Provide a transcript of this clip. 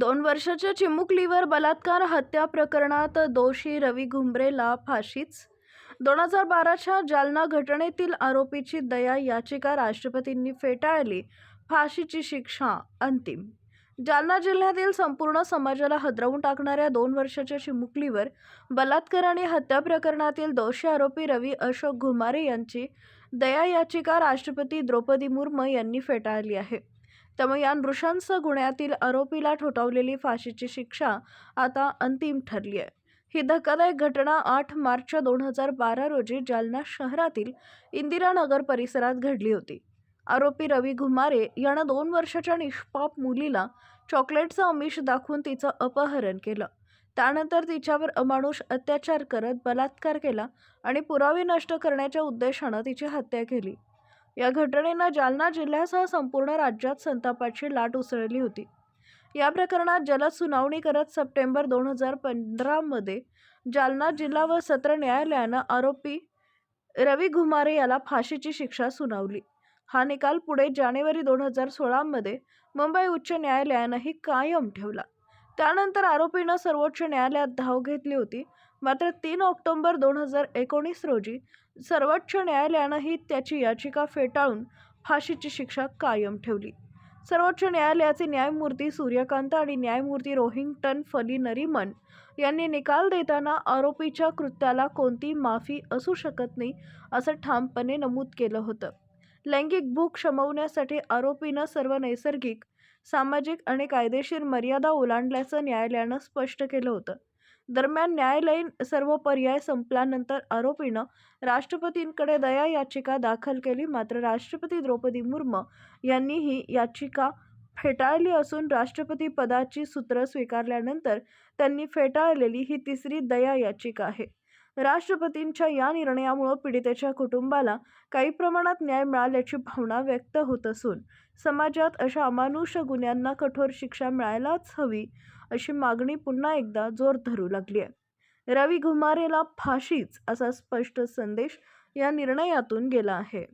2 वर्षाच्या चिमुकलीवर बलात्कार हत्या प्रकरणात दोषी रवी घुमरेला फाशीच. 2012च्या जालना घटनेतील आरोपीची दया याचिका राष्ट्रपतींनी फेटाळली. फाशीची शिक्षा अंतिम. जालना जिल्ह्यातील संपूर्ण समाजाला हादरवून टाकणाऱ्या 2 वर्षाच्या चिमुकलीवर बलात्कार आणि हत्या प्रकरणातील दोषी आरोपी रवी अशोक घुमारे यांची दया याचिका राष्ट्रपती द्रौपदी मुर्मू यांनी फेटाळली आहे. त्यामुळे या नृशंस गुन्ह्यातील आरोपीला ठोठावलेली फाशीची शिक्षा आता अंतिम ठरली आहे. ही धक्कादायक घटना 8 मार्च 2012 रोजी जालना शहरातील इंदिरानगर परिसरात घडली होती. आरोपी रवी घुमारे यानं 2 वर्षाच्या निष्पाप मुलीला चॉकलेटचं आमिष दाखवून तिचं अपहरण केलं. त्यानंतर तिच्यावर अमानुष अत्याचार करत बलात्कार केला आणि पुरावे नष्ट करण्याच्या उद्देशानं तिची हत्या केली. या घटनेनं जालना जिल्ह्यासह संपूर्ण राज्यात संतापाची लाट उसळली होती. या प्रकरणात जलद सुनावणी करत सप्टेंबर 2015 मध्ये जालना जिल्हा व सत्र न्यायालयानं आरोपी रवी घुमारे याला फाशीची शिक्षा सुनावली. हा निकाल पुढे जानेवारी 2016 मध्ये मुंबई उच्च न्यायालयानंही कायम ठेवला. त्यानंतर आरोपीनं सर्वोच्च न्यायालयात धाव घेतली होती. मात्र 3 ऑक्टोबर 2019 रोजी सर्वोच्च न्यायालयानंही त्याची याचिका फेटाळून फाशीची शिक्षा कायम ठेवली. सर्वोच्च न्यायालयाचे न्यायमूर्ती सूर्यकांत आणि न्यायमूर्ती रोहिंग्टन फली नरीमन यांनी निकाल देताना आरोपीच्या कृत्याला कोणतीही माफी असू शकत नाही असं ठामपणे नमूद केलं होतं. लैंगिक भूक शमवण्यासाठी आरोपीनं सर्व नैसर्गिक, सामाजिक आणि कायदेशीर मर्यादा ओलांडल्याचं न्यायालयानं स्पष्ट केलं होतं. दरम्यान न्यायालयीन सर्व पर्याय संपल्यानंतर आरोपीनं राष्ट्रपतींकडे दया याचिका दाखल केली. मात्र राष्ट्रपती द्रौपदी मुर्मू यांनी ही याचिका फेटाळली असून राष्ट्रपती पदाची सूत्र स्वीकारल्यानंतर त्यांनी फेटाळलेली ही तिसरी दया याचिका आहे. राष्ट्रपतींच्या या निर्णयामुळे पीडितेच्या कुटुंबाला काही प्रमाणात न्याय मिळाल्याची भावना व्यक्त होत असून समाजात अशा अमानुष गुन्ह्यांना कठोर शिक्षा मिळायलाच हवी अशी मागणी पुन्हा एकदा जोर धरू लागली आहे. रवी घुमारेला फाशीच असा स्पष्ट संदेश या निर्णयातून गेला आहे.